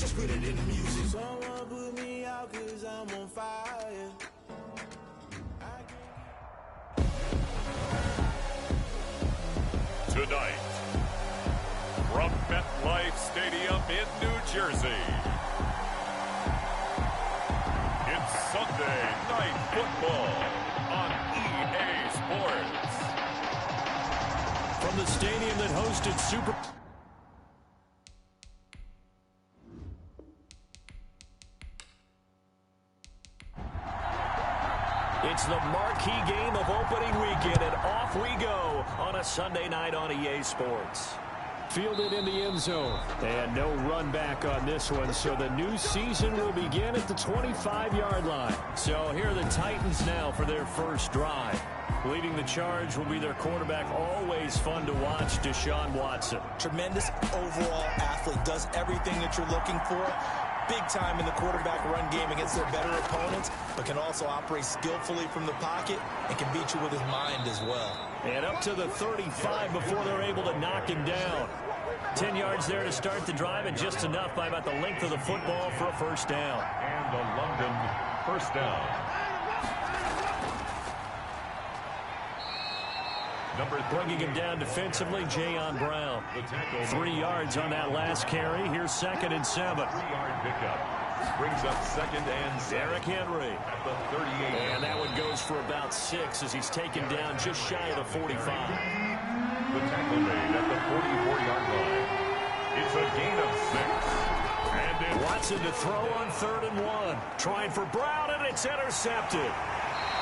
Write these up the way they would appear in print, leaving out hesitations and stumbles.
just put it in the music. Someone put me out 'cause I'm on fire. Tonight, from MetLife Stadium in New Jersey, it's Sunday Night Football on EA Sports. From the stadium that hosted Super... It's the marquee game of opening weekend, and off we go on a Sunday night on EA Sports. Fielded in the end zone. And no run back on this one, so the new season will begin at the 25-yard line. So here are the Titans now for their first drive. Leading the charge will be their quarterback, always fun to watch, Deshaun Watson. Tremendous overall athlete, does everything that you're looking for. Big time in the quarterback run game against their better opponents, but can also operate skillfully from the pocket and can beat you with his mind as well. And up to the 35 before they're able to knock him down. 10 yards there to start the drive, and just enough by about the length of the football for a first down. And the London first down. Bringing him down defensively, Jayon Brown. 3 yards on that last carry. Here's 2nd and 7. 3-yard pickup. Brings up 2nd and 7. Derrick Henry. At the 38. And that one goes for about 6 as he's taken down just shy of the 45. The tackle made at the 44-yard line. It's a gain of 6. And Watson to throw on 3rd and 1. Trying for Brown, and it's intercepted.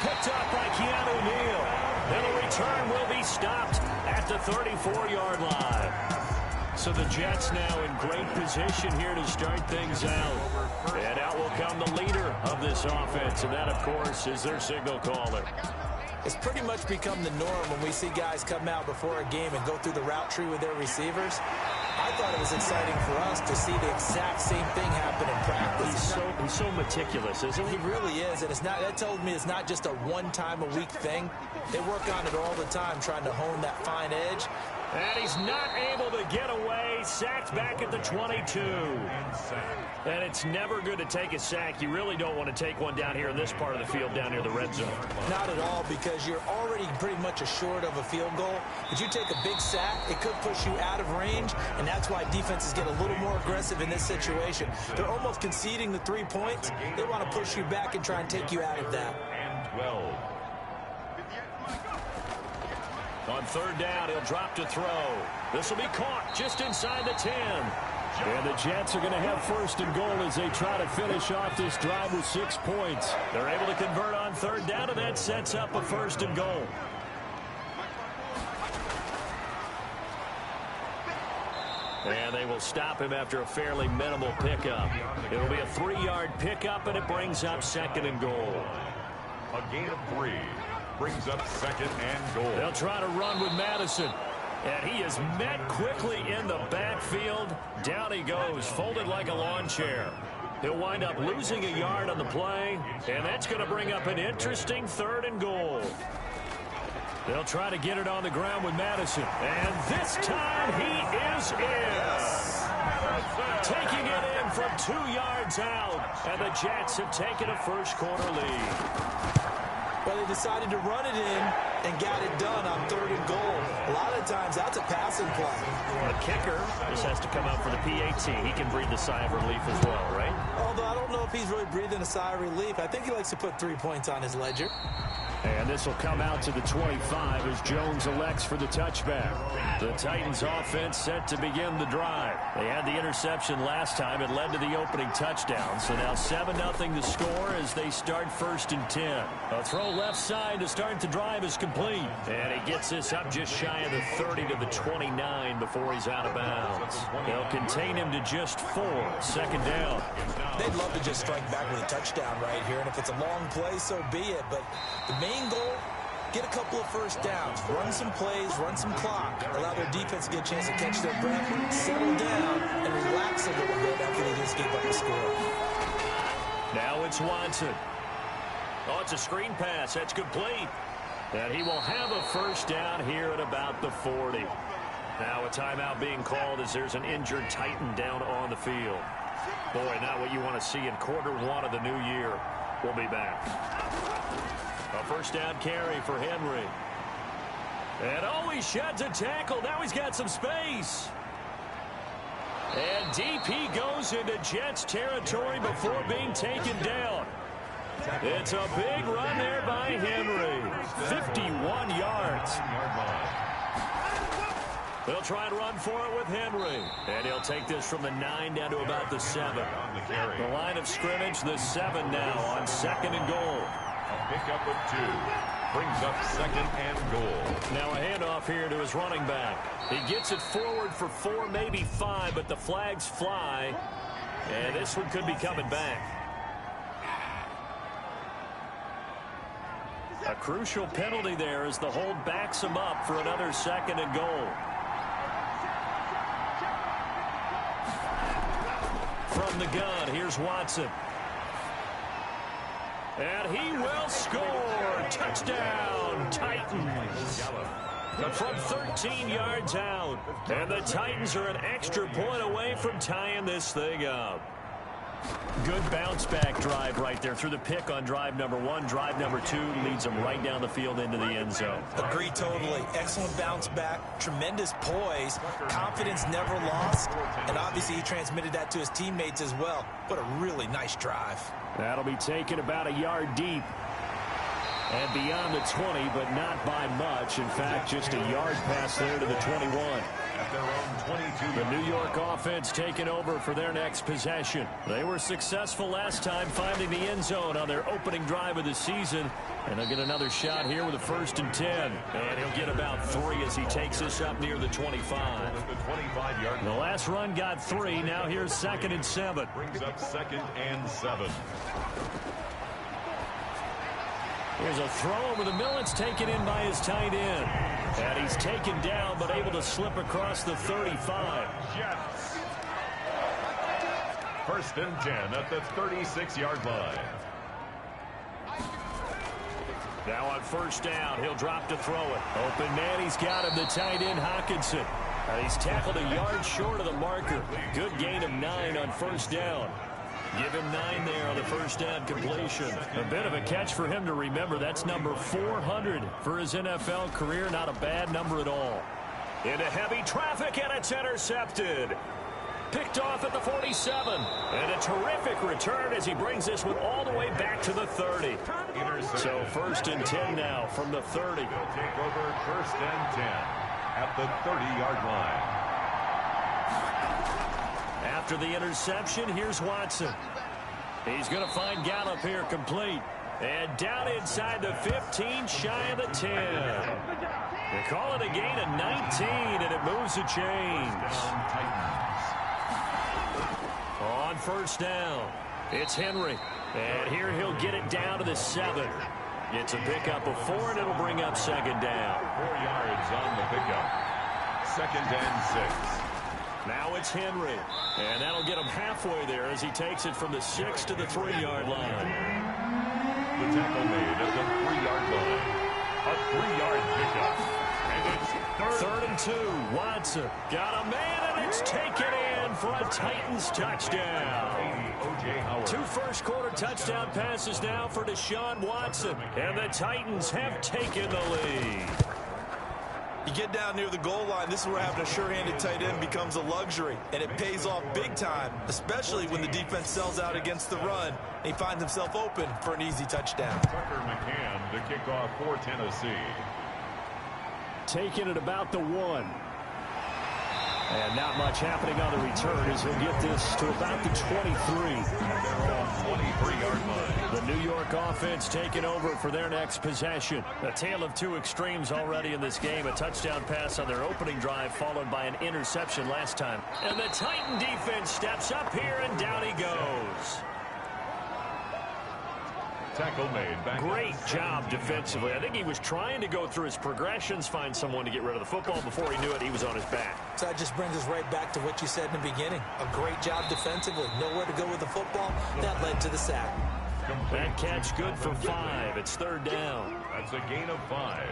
Picked up by Keanu Neal. And the return will be stopped at the 34-yard line. So the Jets now in great position here to start things out. And out will come the leader of this offense, and that, of course, is their signal caller. It's pretty much become the norm when we see guys come out before a game and go through the route tree with their receivers. I thought it was exciting for us to see the exact same thing happen in practice. He's so meticulous, isn't he? He really is, and that tells me it's not just a one-time-a-week thing. They work on it all the time, trying to hone that fine edge. And he's not able to get away. Sacked back at the 22. And it's never good to take a sack. You really don't want to take one down here in this part of the field, down near the red zone. Not at all, because you're already pretty much assured of a field goal. But you take a big sack, it could push you out of range, and that's why defenses get a little more aggressive in this situation. They're almost conceding the 3 points. They want to push you back and try and take you out of that. And 12. On 3rd down, he'll drop to throw. This will be caught just inside the 10. And the Jets are going to have 1st and goal as they try to finish off this drive with 6 points. They're able to convert on 3rd down, and that sets up a 1st and goal. And they will stop him after a fairly minimal pickup. It'll be a 3-yard pickup, and it brings up 2nd and goal. A gain of 3. Brings up 2nd and goal. They'll try to run with Madison. And he is met quickly in the backfield. Down he goes, folded like a lawn chair. He'll wind up losing a yard on the play, and that's going to bring up an interesting 3rd and goal. They'll try to get it on the ground with Madison. And this time he is in. Taking it in from 2 yards out. And the Jets have taken a first-quarter lead. Well, they decided to run it in and got it done on 3rd and goal. A lot of times, that's a passing play. The kicker just has to come out for the PAT. He can breathe the sigh of relief as well, right? Although I don't know if he's really breathing a sigh of relief. I think he likes to put 3 points on his ledger. And this will come out to the 25 as Jones elects for the touchback. The Titans offense set to begin the drive. They had the interception last time. It led to the opening touchdown. So now 7-0 the score as they start 1st and 10. A throw left side to start the drive is complete. And he gets this up just shy of the 30 to the 29 before he's out of bounds. They'll contain him to just 4. 2nd down. They'd love to just strike back with a touchdown right here. And if it's a long play, so be it. But the main goal, get a couple of first downs, run some plays, run some clock, allow their defense to get a chance to catch their breath, settle down, and relax a little bit after they just gave up a score. Now it's Watson. Oh, it's a screen pass. That's complete. And he will have a first down here at about the 40. Now a timeout being called as there's an injured Titan down on the field. Boy, not what you want to see in quarter one of the new year. We'll be back. A first down carry for Henry. And oh, he sheds a tackle. Now he's got some space. And deep he goes into Jets territory before being taken down. It's a big run there by Henry. 51 yards. They'll try and run for it with Henry. And he'll take this from the 9 down to about the 7. The line of scrimmage, the 7 now on 2nd and goal. A pickup of 2. Brings up 2nd and goal. Now a handoff here to his running back. He gets it forward for 4, maybe 5, but the flags fly. And this one could be coming back. A crucial penalty there as the hold backs him up for another 2nd and goal. From the gun, here's Watson. And he will score. Touchdown, Titans. From 13 yards out. And the Titans are an extra point away from tying this thing up. Good bounce-back drive right there through the pick on drive number 1. Drive number 2 leads them right down the field into the end zone. Agree totally. Excellent bounce-back, tremendous poise, confidence never lost, and obviously he transmitted that to his teammates as well. What a really nice drive. That'll be taken about a yard deep. And beyond the 20, but not by much. In fact, just a yard pass there to the 21. At their own 22. The New York offense taking over for their next possession. They were successful last time finding the end zone on their opening drive of the season. And they'll get another shot here with a 1st and 10. And he'll get about 3 as he takes this up near the 25. The 25-yard. The last run got 3. Now here's 2nd and 7. Brings up 2nd and 7. Here's a throw over the middle. It's taken in by his tight end. And he's taken down, but able to slip across the 35. Jets. 1st and 10 at the 36-yard line. Now on 1st down, he'll drop to throw it. Open man, he's got him, the tight end, Hockenson. And he's tackled a yard short of the marker. Good gain of 9 on 1st down. Give him 9 there on the 1st down completion. A bit of a catch for him to remember. That's number 400 for his NFL career. Not a bad number at all. Into heavy traffic, and it's intercepted. Picked off at the 47. And a terrific return as he brings this one all the way back to the 30. So 1st and 10 now from the 30. He'll take over 1st and 10 at the 30-yard line. After the interception, here's Watson. He's going to find Gallup here complete. And down inside the 15, shy of the 10. They call it a gain of 19, and it moves the chains. On 1st down, it's Henry. And here he'll get it down to the 7. It's a pickup of 4, and it'll bring up 2nd down. 4 yards on the pickup. 2nd and 6. Now it's Henry, and that'll get him halfway there as he takes it from the 6 to the 3-yard line. The tackle made at the 3-yard line. A 3-yard pickup. And it's 3rd and 2. Watson got a man, and it's taken in for a Titans touchdown. 2 first-quarter touchdown passes now for Deshaun Watson, and the Titans have taken the lead. You get down near the goal line, this is where having a sure-handed tight end becomes a luxury, and it pays off big time, especially when the defense sells out against the run, and he finds himself open for an easy touchdown. Tucker McCann to kick off for Tennessee. Taking it about the 1. And not much happening on the return as he'll get this to about the 23. 23-yard line. The New York offense taking over for their next possession. A tale of 2 extremes already in this game. A touchdown pass on their opening drive followed by an interception last time. And the Titan defense steps up here, and down he goes. Tackle made. Back Great job defensively. I think he was trying to go through his progressions, find someone to get rid of the football. Before he knew it, he was on his back. So that just brings us right back to what you said in the beginning. A great job defensively. Nowhere to go with the football. That led to the sack. That catch good for 5. It's 3rd down. That's a gain of 5.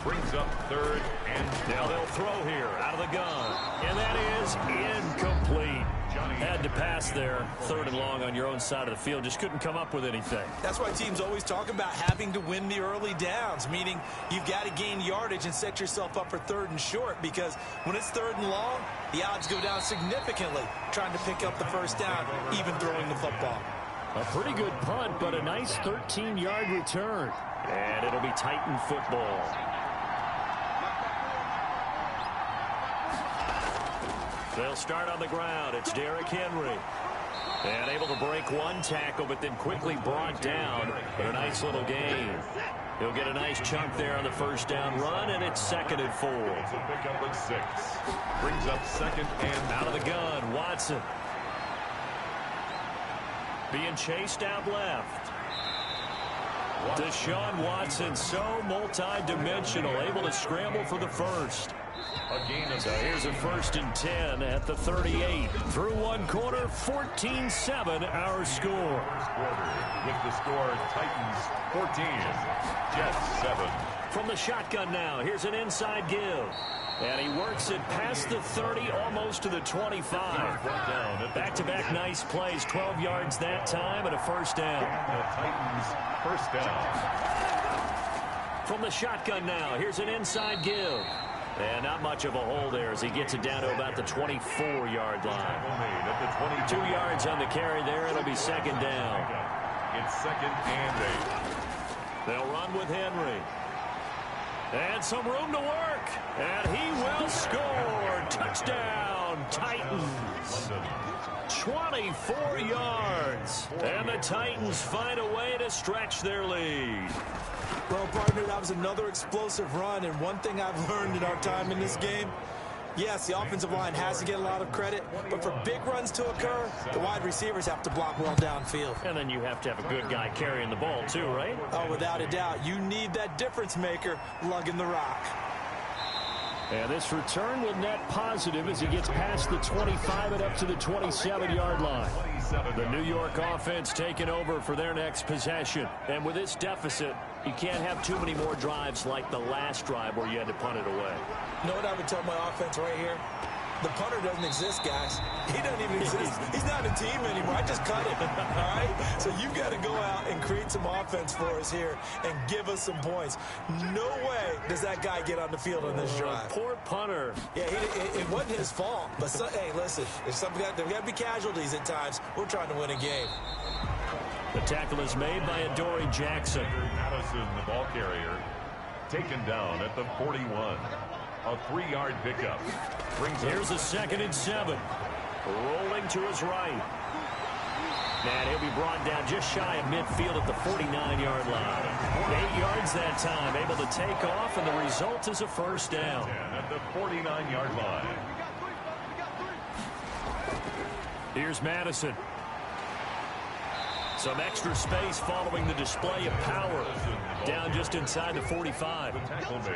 Brings up 3rd and 10. Now they'll throw here out of the gun. And that is incomplete. Had to pass there, 3rd and long on your own side of the field. Just couldn't come up with anything. That's why teams always talk about having to win the early downs, meaning you've got to gain yardage and set yourself up for 3rd and short, because when it's 3rd and long, the odds go down significantly trying to pick up the first down, even throwing the football. A pretty good punt, but a nice 13-yard return. And it'll be Titan football. They'll start on the ground. It's Derrick Henry. And able to break one tackle, but then quickly brought down for a nice little gain. He'll get a nice chunk there on the first down run, and it's 2nd and 4. It's a pickup at 6. Brings up 2nd and out of the gun, Watson. Being chased out left. Deshaun Watson, so multi-dimensional, able to scramble for the first. So here's a 1st and 10 at the 38. Through one quarter, 14-7 our score. With the score, Titans 14, Jets 7. From the shotgun now, here's an inside give. And he works it past the 30, almost to the 25. Back-to-back nice plays, 12 yards that time, and a first down. The Titans first down. From the shotgun now, here's an inside give. And not much of a hole there as he gets it down to about the 24-yard line. 2 yards on the carry there. It'll be 2nd down. It's 2nd and 8. They'll run with Henry. And some room to work. And he will score. Touchdown, Titans. 24 yards. And the Titans find a way to stretch their lead. Well, partner, that was another explosive run, and one thing I've learned in our time in this game, yes, the offensive line has to get a lot of credit, but for big runs to occur, the wide receivers have to block well downfield. And then you have to have a good guy carrying the ball too, right? Oh, without a doubt. You need that difference maker lugging the rock. And this return will net positive as he gets past the 25 and up to the 27-yard line. The New York offense taking over for their next possession. And with this deficit, you can't have too many more drives like the last drive where you had to punt it away. You know what I would tell my offense right here? The punter doesn't exist, guys. He doesn't even exist. He's not a team anymore. I just cut him, all right? So you've got to go out and create some offense for us here and give us some points. No way does that guy get on the field on this drive. Poor punter. Yeah, it wasn't his fault. But, hey, listen, there's got to be casualties at times. We're trying to win a game. The tackle is made by Adoree Jackson. Madison, the ball carrier, taken down at the 41. A 3-yard pickup. Here's a 2nd and 7. Rolling to his right. And he'll be brought down just shy of midfield at the 49-yard line. 8 yards that time, able to take off, and the result is a first down. At the 49-yard line. Here's Madison. Some extra space following the display of power. Down just inside the 45.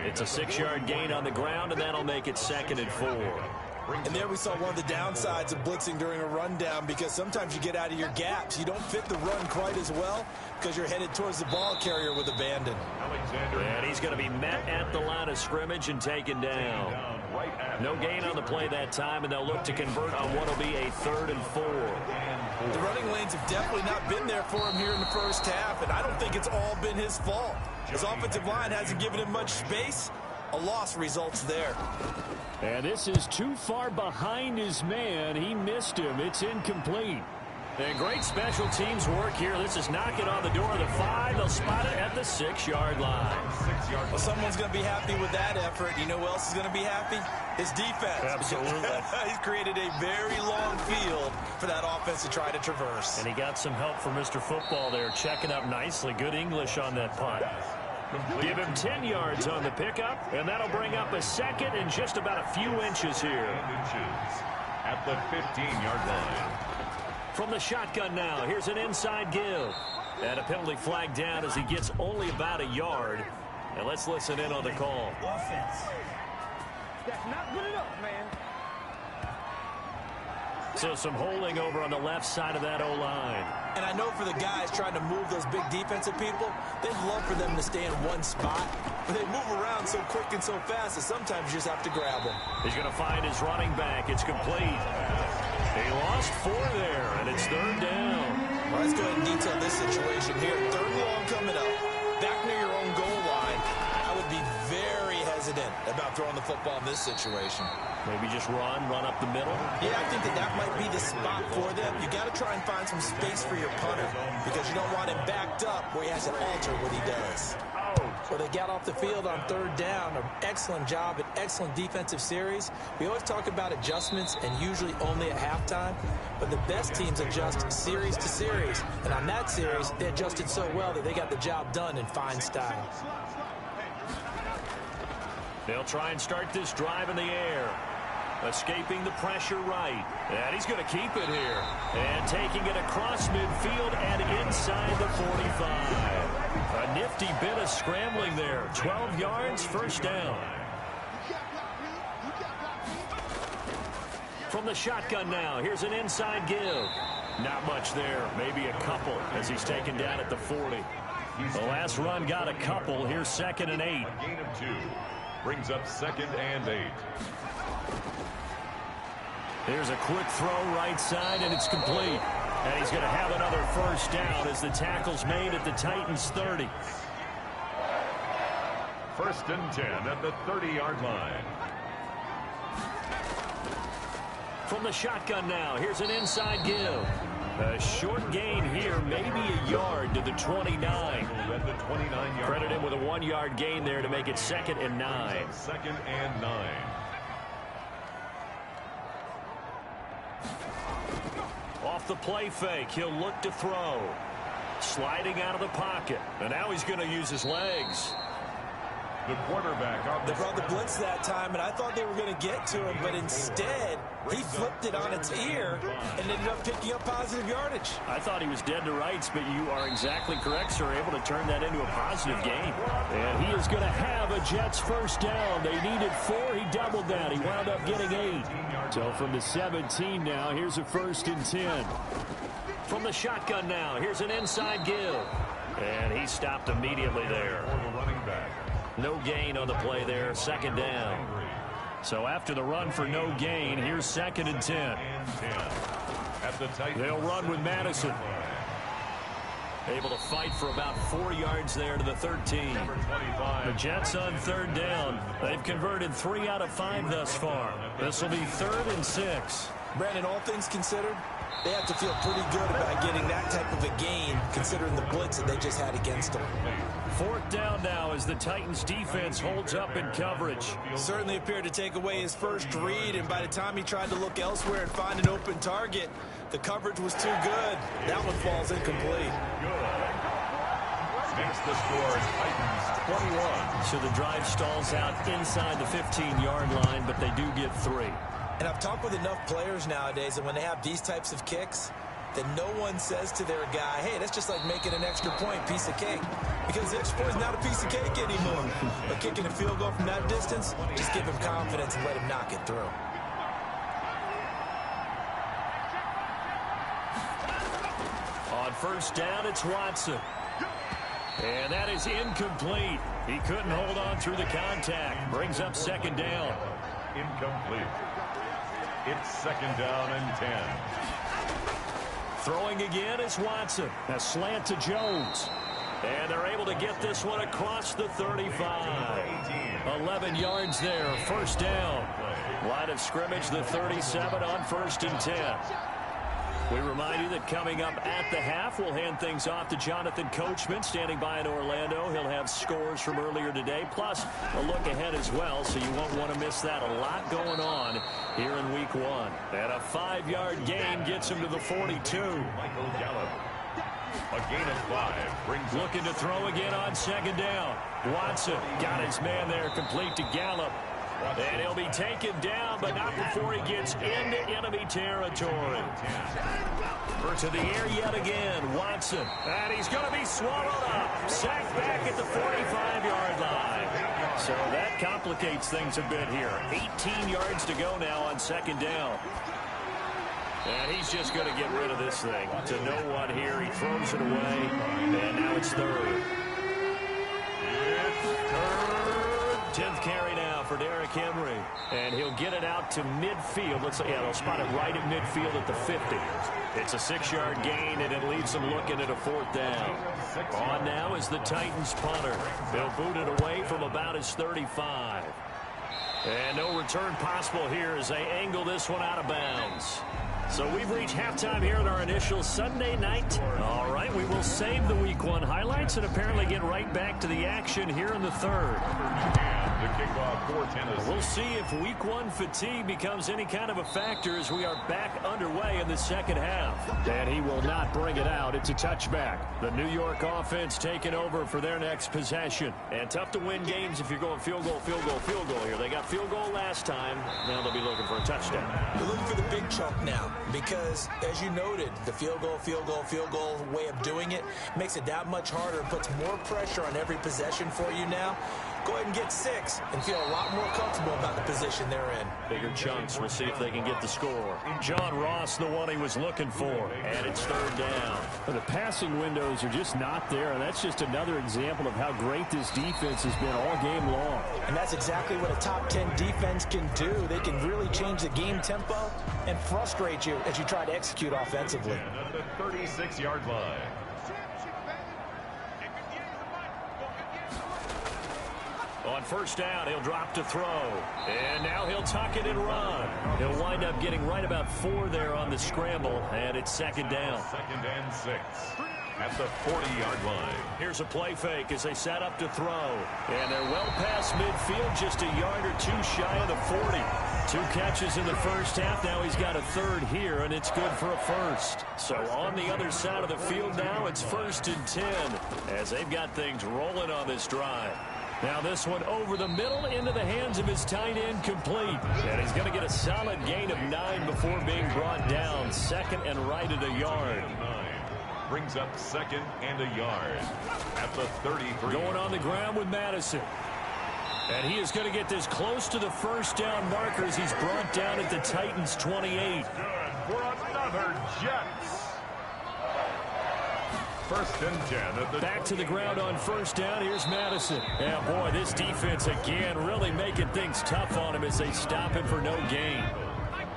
It's a 6-yard gain on the ground, and that'll make it 2nd and 4. And there we saw one of the downsides of blitzing during a rundown, because sometimes you get out of your gaps. You don't fit the run quite as well because you're headed towards the ball carrier with abandon. And he's going to be met at the line of scrimmage and taken down. No gain on the play that time, and they'll look to convert on what will be a 3rd and 4. The running lanes have definitely not been there for him here in the first half, and I don't think it's all been his fault. His offensive line hasn't given him much space. A loss results there. And this is too far behind his man. He missed him. It's incomplete. And great special teams work here. This is knocking on the door of the 5. They'll spot it at the 6-yard line. Well, someone's going to be happy with that effort. You know who else is going to be happy? His defense. Absolutely. He's created a very long field for that offense to try to traverse. And he got some help from Mr. Football there, checking up nicely. Good English on that punt. Give him 10 yards on the pickup, and that'll bring up a 2nd and just about a few inches here. At the 15-yard line. From the shotgun now, here's an inside give. And a penalty flag down as he gets only about a yard. And let's listen in on the call. Offense. That's not good enough, man. So some holding over on the left side of that O-line. And I know for the guys trying to move those big defensive people, they'd love for them to stay in one spot. But they move around so quick and so fast that sometimes you just have to grab them. He's going to find his running back. It's complete. He lost 4 there, and it's 3rd down. Well, let's go ahead and detail this situation here. 3rd and long coming up. Back near your own goal line. I would be very hesitant about throwing the football in this situation. Maybe just run up the middle. Yeah, I think that might be the spot for them. You got to try and find some space for your punter because you don't want him backed up where he has to alter what he does. So they got off the field on 3rd down. An excellent job, an excellent defensive series. We always talk about adjustments and usually only at halftime, but the best teams adjust series to series. And on that series, they adjusted so well that they got the job done in fine style. They'll try and start this drive in the air. Escaping the pressure right. And he's going to keep it here. And taking it across midfield and inside the 45. A nifty bit of scrambling there. 12 yards, 1st down. From the shotgun now, here's an inside give. Not much there, maybe a couple as he's taken down at the 40. The last run got a couple. Here's 2nd and 8. A gain of 2. Brings up 2nd and 8. Here's a quick throw right side, and it's complete. And he's going to have another 1st down as the tackle's made at the Titans' 30. 1st and 10 at the 30-yard line. From the shotgun now, here's an inside give. A short gain here, maybe a yard to the 29. At the 29-yard. Credit him with a 1-yard gain there to make it 2nd and 9. 2nd and 9. Off the play fake, he'll look to throw. Sliding out of the pocket, and now he's going to use his legs. The quarterback on They brought the blitz that time, and I thought they were going to get to him, but instead, he flipped it on its ear and ended up picking up positive yardage. I thought he was dead to rights, but you are exactly correct, sir. Able to turn that into a positive gain. And he is going to have a Jets 1st down. They needed 4. He doubled that. He wound up getting 8. So from the 17 now, here's a 1st and 10. From the shotgun now, here's an inside give. And he stopped immediately there. the running back. No gain on the play there, 2nd down. So after the run for no gain, here's 2nd and 10. At the Titans. They'll run with Madison. Able to fight for about 4 yards there to the 13. The Jets on 3rd down. They've converted 3 out of 5 thus far. This will be 3rd and 6. Brandon, all things considered, they have to feel pretty good about getting that type of a gain, considering the blitz that they just had against them. 4th down now as the Titans defense holds up in coverage. Certainly appeared to take away his first read, and by the time he tried to look elsewhere and find an open target, the coverage was too good. That one falls incomplete. Makes the score Titans 21. So the drive stalls out inside the 15-yard line, but they do get 3. And I've talked with enough players nowadays, and when they have these types of kicks, that no one says to their guy, hey, that's just like making an extra point, piece of cake. Because the extra point is not a piece of cake anymore. But kicking a field goal from that distance, just give him confidence and let him knock it through. On 1st down, it's Watson. And that is incomplete. He couldn't hold on through the contact. Brings up 2nd down. Incomplete. It's 2nd down and 10. Throwing again is Watson. A slant to Jones. And they're able to get this one across the 35. 11 yards there, 1st down. Line of scrimmage, the 37 on 1st and 10. We remind you that coming up at the half, we'll hand things off to Jonathan Coachman, standing by in Orlando. He'll have scores from earlier today, plus a look ahead as well, so you won't want to miss that. A lot going on here in Week 1. And a 5-yard gain gets him to the 42. Michael Gallup. A gain of 5 brings Looking to throw again on 2nd down. Watson got his man there, complete to Gallup. And he'll be taken down, but not before he gets into enemy territory. To the air yet again, Watson. And he's going to be swallowed up. Sacked back at the 45-yard line. So that complicates things a bit here. 18 yards to go now on 2nd down. And he's just going to get rid of this thing. To no one here, he throws it away. And now it's 3rd. 10th carry now for Derek Derrick Henry. And he'll get it out to midfield. They'll spot it right at midfield at the 50. It's a 6-yard gain, and it leaves them looking at a 4th down. On now is the Titans punter. They'll boot it away from about his 35. And no return possible here as they angle this one out of bounds. So we've reached halftime here at our initial Sunday night. All right, we will save the Week 1 highlights and apparently get right back to the action here in the 3rd. The kickoff for Tennessee. We'll see if Week 1 fatigue becomes any kind of a factor as we are back underway in the 2nd half. And he will not bring it out. It's a touchback. The New York offense taking over for their next possession. And tough to win games if you're going field goal, field goal, field goal here. They got field goal last time. Now they'll be looking for a touchdown. They're looking for the big chunk now because, as you noted, the field goal way of doing it makes it that much harder and puts more pressure on every possession for you now. Go ahead and get 6 and feel a lot more comfortable about the position they're in. Bigger chunks. We'll see if they can get the score. John Ross, the one he was looking for. And it's 3rd down. The passing windows are just not there, and that's just another example of how great this defense has been all game long. And that's exactly what a top 10 defense can do. They can really change the game tempo and frustrate you as you try to execute offensively. At the 36-yard line. On 1st down, he'll drop to throw. And now he'll tuck it and run. He'll wind up getting right about 4 there on the scramble, and it's 2nd down. 2nd and 6 at the 40-yard line. Here's a play fake as they set up to throw. And they're well past midfield, just a yard or 2 shy of the 40. 2 catches in the 1st half. Now he's got a 3rd here, and it's good for a 1st. So on the other side of the field now, it's 1st and 10 as they've got things rolling on this drive. Now this one over the middle into the hands of his tight end, complete. And he's going to get a solid gain of 9 before being brought down. 2nd and right at a yard. 9 brings up 2nd and a yard at the 33. Going on the ground with Madison. And he is going to get this close to the 1st down marker as he's brought down at the Titans 28. Good for another Jets. 1st and 10 at the back to the ground on 1st down. Here's Madison. Yeah, boy, this defense again really making things tough on him as they stop him for no gain.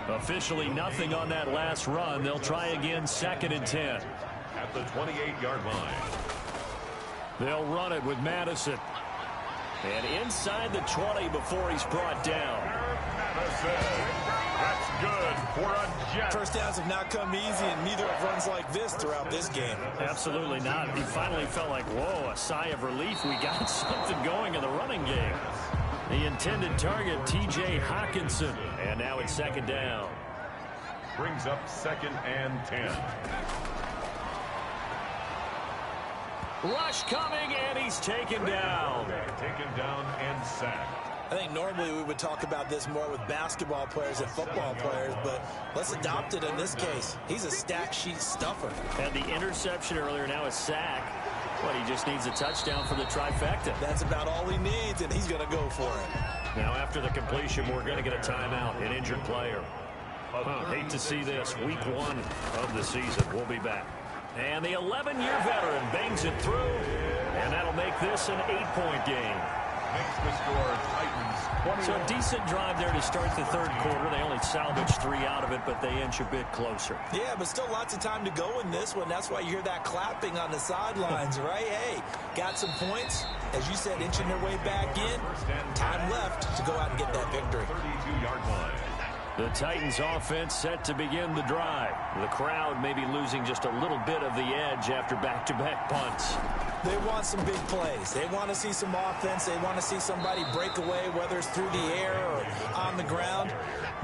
Officially nothing on that last run. They'll try again, 2nd and 10. At the 28-yard line. They'll run it with Madison. And inside the 20 before he's brought down. Madison. That's good for a Jet. 1st downs have not come easy, and neither have runs like this throughout this game. Absolutely not. He finally felt like, whoa, a sigh of relief. We got something going in the running game. The intended target, T.J. Hawkinson. And now it's 2nd down. Brings up 2nd and 10. Rush coming, and he's taken down. Taken down and sacked. I think normally we would talk about this more with basketball players and football players, but let's adopt it in this case. He's a stat sheet stuffer. Had the interception earlier, now a sack. But he just needs a touchdown for the trifecta. That's about all he needs, and he's going to go for it. Now after the completion, we're going to get a timeout, an injured player. Hate to see this. Week 1 of the season. We'll be back. And the 11-year veteran bangs it through, and that'll make this an 8-point game. Makes the score Titans 20. So a decent drive there to start the 3rd quarter. They only salvaged 3 out of it, but they inch a bit closer. Yeah, but still lots of time to go in this one. That's why you hear that clapping on the sidelines, right? Hey, got some points. As you said, inching their way back in. Time left to go out and get that victory. 32-yard line. The Titans offense set to begin the drive. The crowd may be losing just a little bit of the edge after back-to-back punts. They want some big plays. They want to see some offense. They want to see somebody break away, whether it's through the air or on the ground.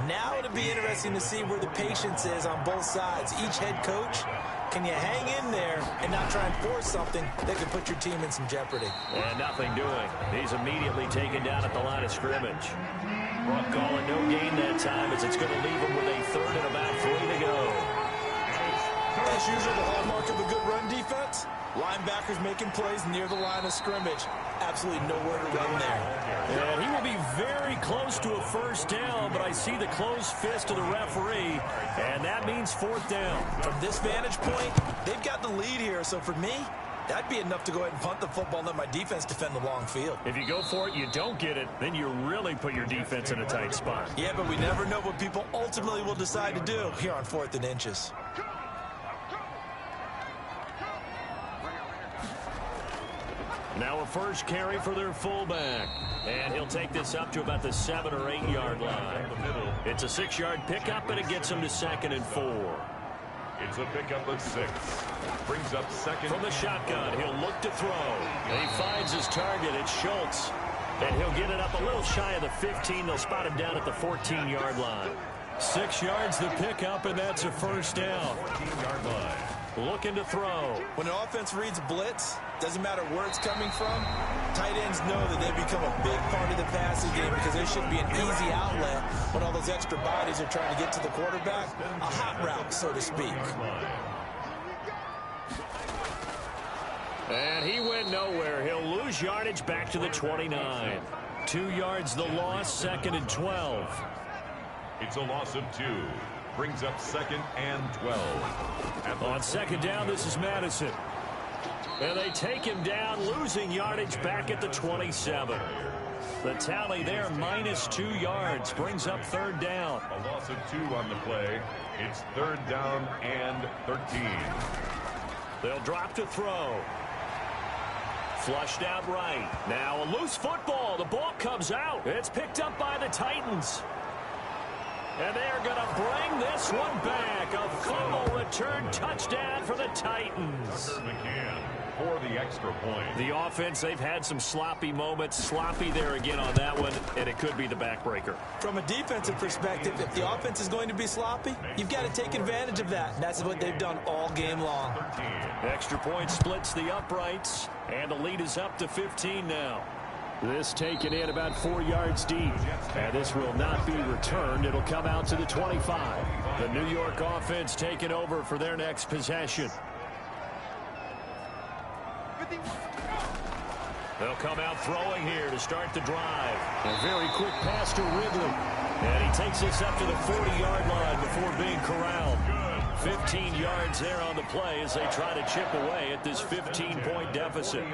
Now it'll be interesting to see where the patience is on both sides. Each head coach, can you hang in there and not try and force something that could put your team in some jeopardy? And nothing doing. He's immediately taken down at the line of scrimmage. Calling no gain that time as it's going to leave him with a 3rd and about 3 to go. As usual, the hallmark of a good run defense, linebackers making plays near the line of scrimmage. Absolutely nowhere to run there. And he will be very close to a 1st down, but I see the closed fist of the referee, and that means 4th down. From this vantage point, they've got the lead here, so for me, That'd be enough to go ahead and punt the football and let my defense defend the long field. If you go for it, you don't get it, then you really put your defense in a tight spot. Yeah, but we never know what people ultimately will decide to do here on 4th and inches. Now a first carry for their fullback. And he'll take this up to about the 7 or 8 yard line. It's a 6-yard pickup, and it gets him to 2nd and 4. It's a pickup of 6. Brings up 2nd. From the shotgun, he'll look to throw. And he finds his target. It's Schultz. And he'll get it up a little shy of the 15. They'll spot him down at the 14-yard line. 6 yards the pickup, and that's a first down. 14-yard line. Looking to throw. When an offense reads blitz, doesn't matter where it's coming from, tight ends know that they become a big part of the passing game because there should be an easy outlet when all those extra bodies are trying to get to the quarterback. A hot route, so to speak. And he went nowhere. He'll lose yardage back to the 29. 2 yards the loss, 2nd and 12. It's a loss of 2. Brings up 2nd and 12. On 2nd down, this is Madison. And they take him down, losing yardage back at the 27. The tally there, -2 yards, brings up 3rd down. A loss of 2 on the play. It's 3rd down and 13. They'll drop to throw. Flushed out right. Now a loose football. The ball comes out. It's picked up by the Titans. And they're going to bring this one back. A fumble return touchdown for the Titans. McCann for the extra point. The offense, they've had some sloppy moments. Sloppy there again on that one, and it could be the backbreaker. From a defensive perspective, if the offense is going to be sloppy, you've got to take advantage of that. And that's what they've done all game long. 13. Extra point splits the uprights, and the lead is up to 15 now. This taken in about 4 yards deep. And this will not be returned. It'll come out to the 25. The New York offense taking over for their next possession. They'll come out throwing here to start the drive. A very quick pass to Ridley. And he takes this up to the 40-yard line before being corralled. 15 yards there on the play as they try to chip away at this 15-point deficit.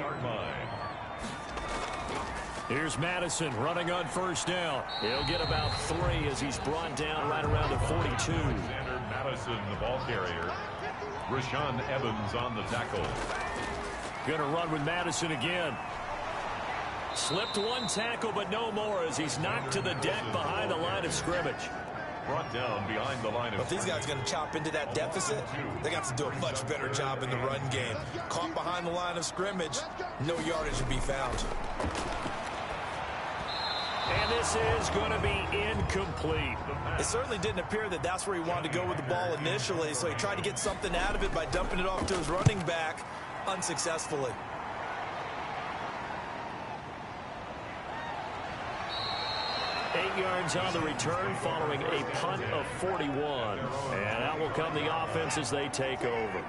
Here's Madison running on 1st down. He'll get about 3 as he's brought down right around the 42. Alexander Madison, the ball carrier. Rashaan Evans on the tackle. Going to run with Madison again. Slipped one tackle, but no more as he's knocked to the deck behind the line of scrimmage. Brought down behind the line of But these guys are going to chop into that deficit. They got to do a much better job in the run game. Caught behind the line of scrimmage, no yardage to be found. And this is going to be incomplete. It certainly didn't appear that that's where he wanted to go with the ball initially, so he tried to get something out of it by dumping it off to his running back unsuccessfully. Eight yards on the return following a punt of 41. And out will come the offense as they take over.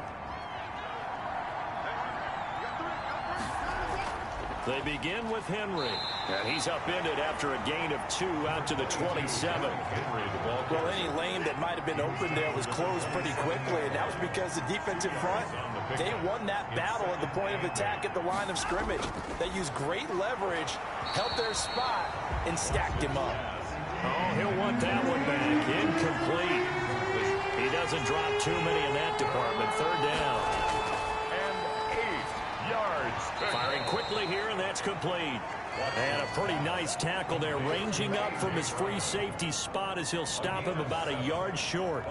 They begin with Henry. And he's upended after a gain of 2 out to the 27. Well, any lane that might have been open there was closed pretty quickly, and that was because the defensive front, they won that battle at the point of attack at the line of scrimmage. They used great leverage, held their spot, and stacked him up. Oh, he'll want that one back. Incomplete. He doesn't drop too many in that department. 3rd down. And 8 yards. Firing quickly here, and that's complete. And a pretty nice tackle there, ranging up from his free safety spot as he'll stop him about a yard short.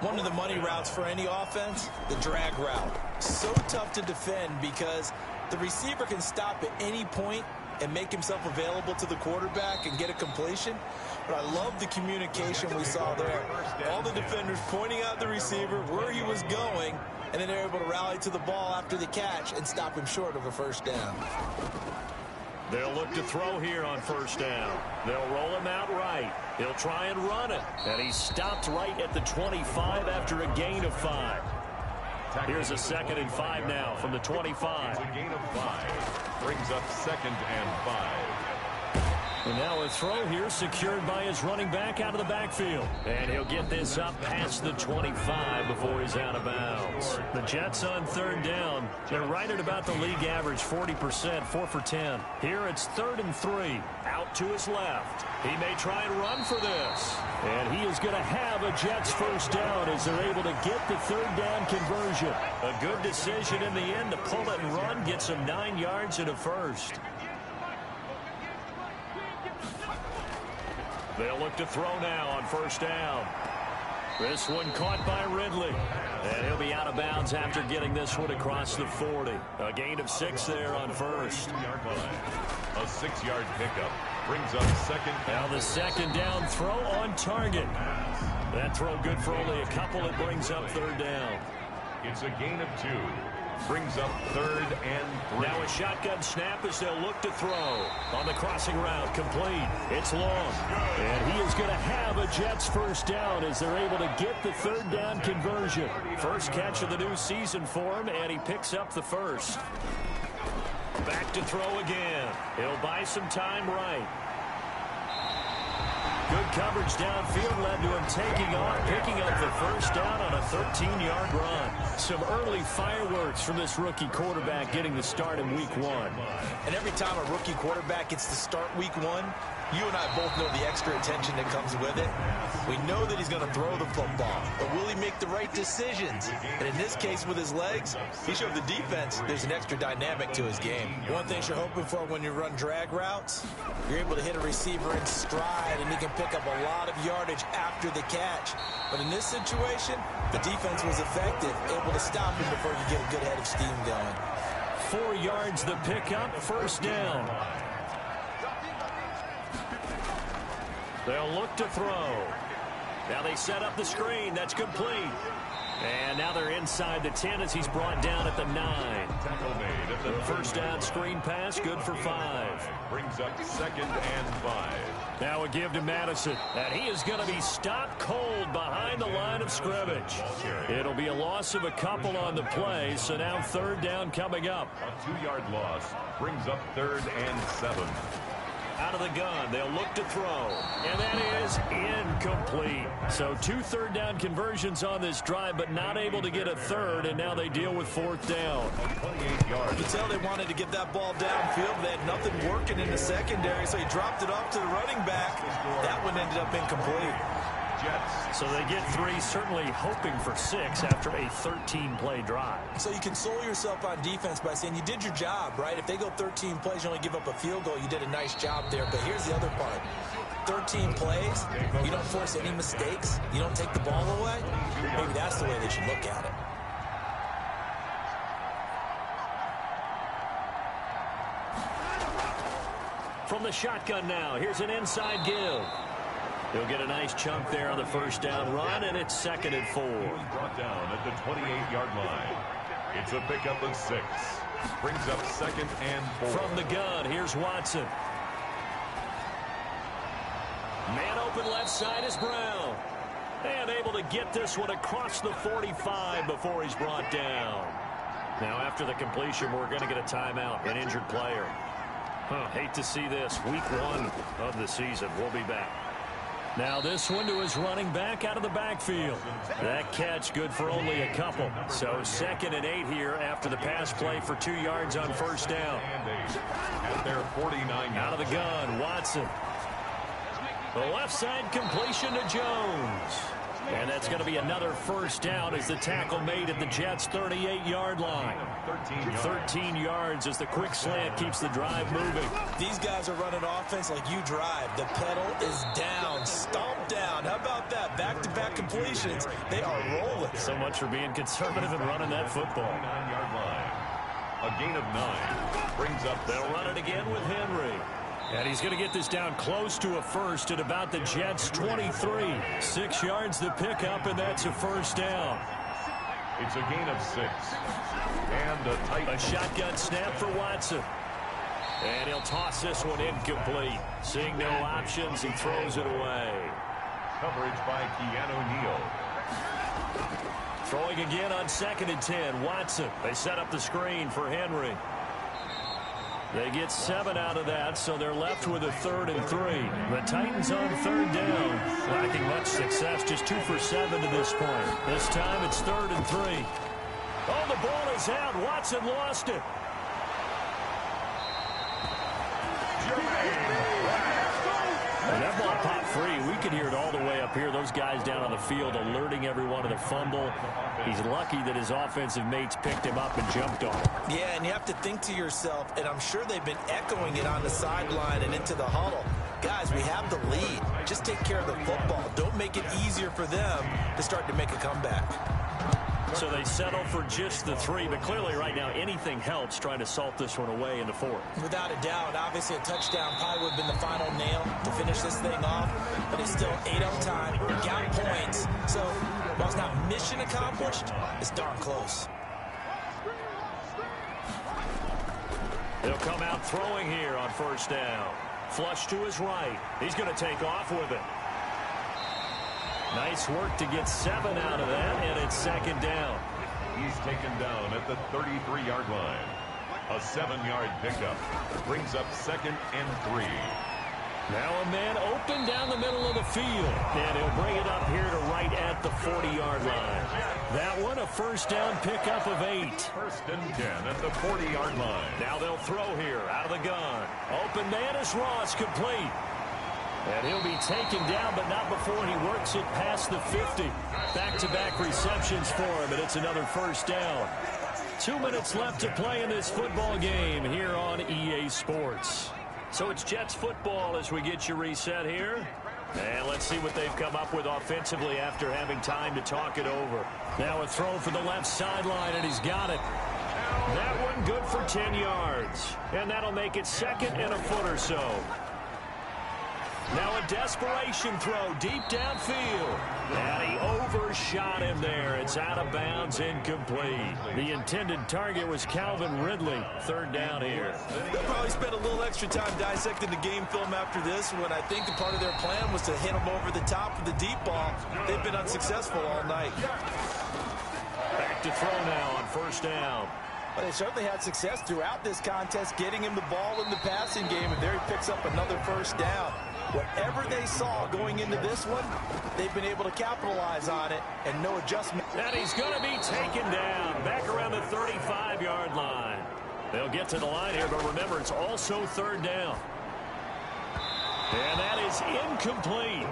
One of the money routes for any offense, the drag route. So tough to defend because the receiver can stop at any point and make himself available to the quarterback and get a completion. But I love the communication we saw there. All the defenders pointing out the receiver, where he was going, and then they're able to rally to the ball after the catch and stop him short of a 1st down. They'll look to throw here on 1st down. They'll roll him out right. He'll try and run it. And he's stopped right at the 25 after a gain of 5. Here's a 2nd and 5 now from the 25. It's a gain of 5. Brings up 2nd and 5. And now a throw here secured by his running back out of the backfield. And he'll get this up past the 25 before he's out of bounds. The Jets on third down. They're right at about the league average, 40%, 4 for 10. Here it's 3rd and 3. Out to his left. He may try and run for this. And he is going to have a Jets first down as they're able to get the third down conversion. A good decision in the end to pull it and run, get some 9 yards and a first. They'll look to throw now on first down. This one caught by Ridley. And he'll be out of bounds after getting this one across the 40. A gain of 6 there on first. A 6-yard pickup brings up second. Now the second down throw on target. That throw good for only a couple. It brings up third down. It's a gain of 2. Brings up 3rd and 3. Now a shotgun snap as they'll look to throw. On the crossing route, complete. It's long. And he is going to have a Jets first down as they're able to get the third down conversion. First catch of the new season for him, and he picks up the first. Back to throw again. He'll buy some time right. Good coverage downfield led to him taking off, picking up the first down on a 13-yard run. Some early fireworks from this rookie quarterback getting the start in week 1. And every time a rookie quarterback gets to start week 1, you and I both know the extra attention that comes with it. We know that he's going to throw the football, but will he make the right decisions? And in this case with his legs, he showed the defense there's an extra dynamic to his game. One thing you're hoping for when you run drag routes, you're able to hit a receiver in stride and he can pick up a lot of yardage after the catch. But in this situation, the defense was effective, able to stop him before you get a good head of steam going. 4 yards the pickup, first down. They'll look to throw. Now they set up the screen. That's complete. And now they're inside the 10 as he's brought down at the 9. Tackle made at the First down screen pass, good for 5. Brings up 2nd and 5. Now a give to Madison. And he is going to be stopped cold behind the line of scrimmage. It'll be a loss of a couple on the play, so now third down coming up. A 2-yard loss brings up 3rd and 7. Out of the gun, they'll look to throw. And that is incomplete. So 2 third down conversions on this drive, but not able to get a third, and now they deal with 4th down. 28 yards. You can tell they wanted to get that ball downfield. They had nothing working in the secondary, so he dropped it off to the running back. That one ended up incomplete. Jets. So they get 3, certainly hoping for 6 after a 13-play drive. So you console yourself on defense by saying you did your job, right? If they go 13 plays, you only give up a field goal, you did a nice job there. But here's the other part. 13 plays, you don't force any mistakes, you don't take the ball away. Maybe that's the way they should look at it. From the shotgun now, here's an inside give. He'll get a nice chunk there on the first down run, and it's 2nd and 4. Brought down at the 28-yard line. It's a pickup of 6. Brings up 2nd and 4. From the gun, here's Watson. Man open left side is Brown. And able to get this one across the 45 before he's brought down. Now after the completion, we're going to get a timeout, an injured player. Hate to see this. Week 1 of the season. We'll be back. Now this one to his running back out of the backfield. That catch good for only a couple. So 2nd and 8 here after the pass play for 2 yards on first down. At their 49. Out of the gun, Watson. The left side completion to Jones. And that's going to be another first down as the tackle made at the Jets' 38-yard line. 13 yards as the quick slant keeps the drive moving. These guys are running offense like you drive. The pedal is down, stomp down. How about that? Back-to-back completions. They are rolling. So much for being conservative and running that football. 9-yard line. A gain of 9. Brings up. They'll run it again with Henry. And he's going to get this down close to a first at about the Jets' 23. 6 yards the pickup, and that's a first down. It's a gain of 6. And a tight. A shotgun snap for Watson. And he'll toss this one incomplete. Seeing no options, he throws it away. Coverage by Keanu Neal. Throwing again on 2nd and 10. Watson. They set up the screen for Henry. They get 7 out of that, so they're left with a 3rd and 3. The Titans on 3rd down, lacking much success, just 2 for 7 to this point. This time it's 3rd and 3. Oh, the ball is out. Watson lost it. And that ball popped free. We could hear it all the way up here. Those guys down on the field alerting everyone of the fumble. He's lucky that his offensive mates picked him up and jumped on him. Yeah, and you have to think to yourself, and I'm sure they've been echoing it on the sideline and into the huddle. Guys, we have the lead. Just take care of the football. Don't make it easier for them to start to make a comeback. So they settle for just the 3, but clearly right now anything helps trying to salt this one away in the 4th. Without a doubt, obviously a touchdown probably would have been the final nail to finish this thing off, but it's still 8 on time, got points, so while it's not mission accomplished, it's darn close. He'll come out throwing here on 1st down. Flush to his right. He's going to take off with it. Nice work to get 7 out of that, and it's 2nd down. He's taken down at the 33-yard line. A 7-yard pickup brings up 2nd and 3. Now a man open down the middle of the field, and he'll bring it up here to right at the 40-yard line. That one a 1st down pickup of 8. 1st and 10 at the 40-yard line. Now they'll throw here out of the gun. Open man is Ross, complete. And he'll be taken down, but not before he works it past the 50. Back-to-back receptions for him, and it's another 1st down. 2 minutes left to play in this football game here on EA Sports. So it's Jets football as we get you reset here. And let's see what they've come up with offensively after having time to talk it over. Now a throw for the left sideline, and he's got it. That one good for 10 yards. And that'll make it 2nd and a foot or so. Now a desperation throw deep downfield. And he overshot him there. It's out of bounds, incomplete. The intended target was Calvin Ridley. 3rd down here. They'll probably spend a little extra time dissecting the game film after this when I think the part of their plan was to hit him over the top with the deep ball. They've been unsuccessful all night. Back to throw now on 1st down. Well, they certainly had success throughout this contest getting him the ball in the passing game, and there he picks up another 1st down. Whatever they saw going into this one, they've been able to capitalize on it, and no adjustment. And he's going to be taken down back around the 35-yard line. They'll get to the line here, but remember, it's also 3rd down. And that is incomplete.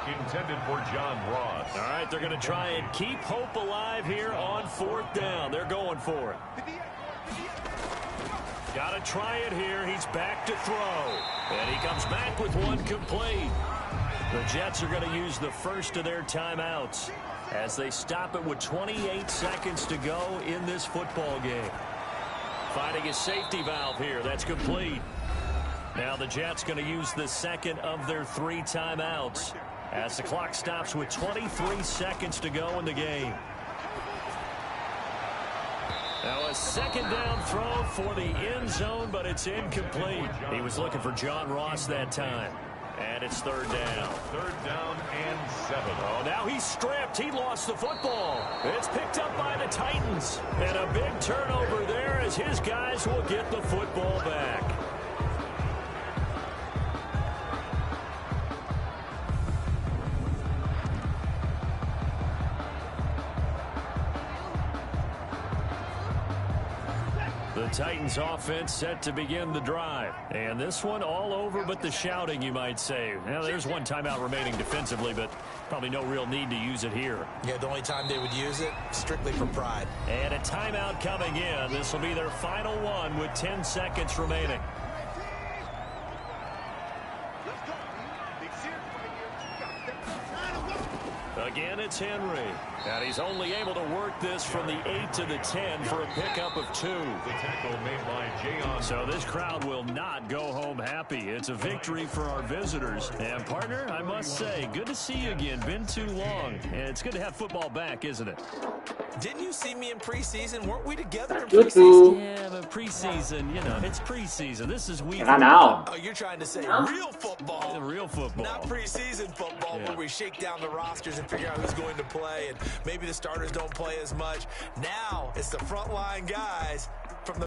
Intended for John Ross. All right, they're going to try and keep hope alive here on 4th down. They're going for it. Got to try it here. He's back to throw. And he comes back with one complete. The Jets are going to use the first of their timeouts as they stop it with 28 seconds to go in this football game. Finding a safety valve here. That's complete. Now the Jets going to use the 2nd of their 3 timeouts as the clock stops with 23 seconds to go in the game. Now a 2nd down throw for the end zone, but it's incomplete. He was looking for John Ross that time. And it's 3rd down. 3rd down and 7. Oh, now he's stripped. He lost the football. It's picked up by the Titans. And a big turnover there as his guys will get the football back. The Titans offense set to begin the drive. And this one all over but the shouting, you might say. Now, there's one timeout remaining defensively, but probably no real need to use it here. Yeah, the only time they would use it, strictly for pride. And a timeout coming in. This will be their final one with 10 seconds remaining. Again, it's Henry. And he's only able to work this from the 8 to the 10 for a pickup of 2. The tackle made by Jayon. So this crowd will not go home happy. It's a victory for our visitors. And, partner, I must say, good to see you again. Been too long. And it's good to have football back, isn't it? Didn't you see me in preseason? Weren't we together in You preseason? too. Yeah, but preseason, you know, it's preseason. This is week I know. Oh, you're trying to say real football. The real football. Not preseason football, Yeah. where we shake down the rosters and figure out who's going to play, and maybe the starters don't play as much. Now it's the frontline guys